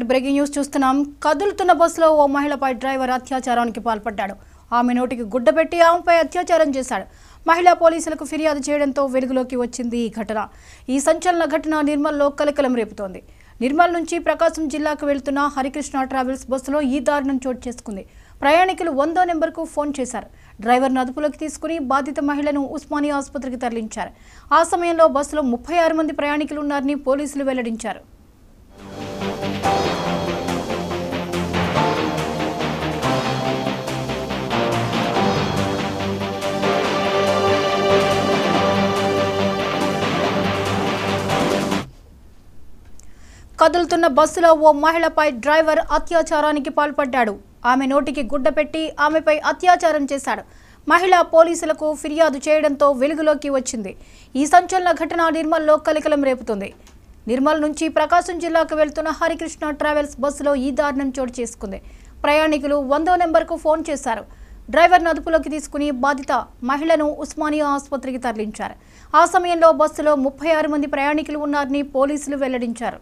Breaking news చూస్తున్నాం. కదులుతున్న బస్సులో ఓ మహిళపై డ్రైవర్ అత్యాచారానికి పాల్పడ్డాడు. ఆమె నోటికి గుడ్డ పెట్టి ఆమెపై అత్యాచారం చేశాడు. మహిళా పోలీసులకు ఫిర్యాదు చేయడంతో వెలుగులోకి వచ్చింది ఈ ఘటన. ఈ సంచలన ఘటన నిర్మల్లో కలకలం రేపుతోంది. నిర్మల్ నుంచి ప్రకాశం జిల్లాకు వెళ్తున్న హరికృష్ణ ట్రావెల్స్ బస్సులో ఈ దారుణం చోటు చేసుకుంది. ప్రయాణికులు 100 నెంబర్కు ఫోన్ చేశారు. డ్రైవర్ను అదుపులోకి తీసుకుని బాధిత మహిళను ఉస్మానియా ఆసుపత్రికి తరలించారు. ఆ సమయంలో బస్సులో 36 మంది ప్రయాణికులు ఉన్నారని పోలీసులు వెల్లడించారు. కదులుతున్న బస్సులో ఓ మహిళపై డ్రైవర్ అత్యాచారానికి పాల్పడ్డాడు. ఆమె నోటికి గుడ్డ పెట్టి ఆమెపై అత్యాచారం చేశాడు. మహిళా పోలీసులకు ఫిర్యాదు చేయడంతో వెలుగులోకి వచ్చింది. ఈ సంచలన ఘటన నిర్మల్లో కలకలం రేపుతుంది. నిర్మల్ నుంచి ప్రకాశం జిల్లాకు వెళ్తున్న హరికృష్ణ ట్రావెల్స్ బస్సులో ఈ దారుణం చోటు చేసుకుంది. ప్రయాణికులు 100 నెంబర్కు ఫోన్ చేశారు. డ్రైవర్ను అదుపులోకి తీసుకుని బాధిత మహిళను ఉస్మానియా ఆసుపత్రికి తరలించారు. ఆ సమయంలో బస్సులో 36 మంది ప్రయాణికులు ఉన్నారని పోలీసులు వెల్లడించారు.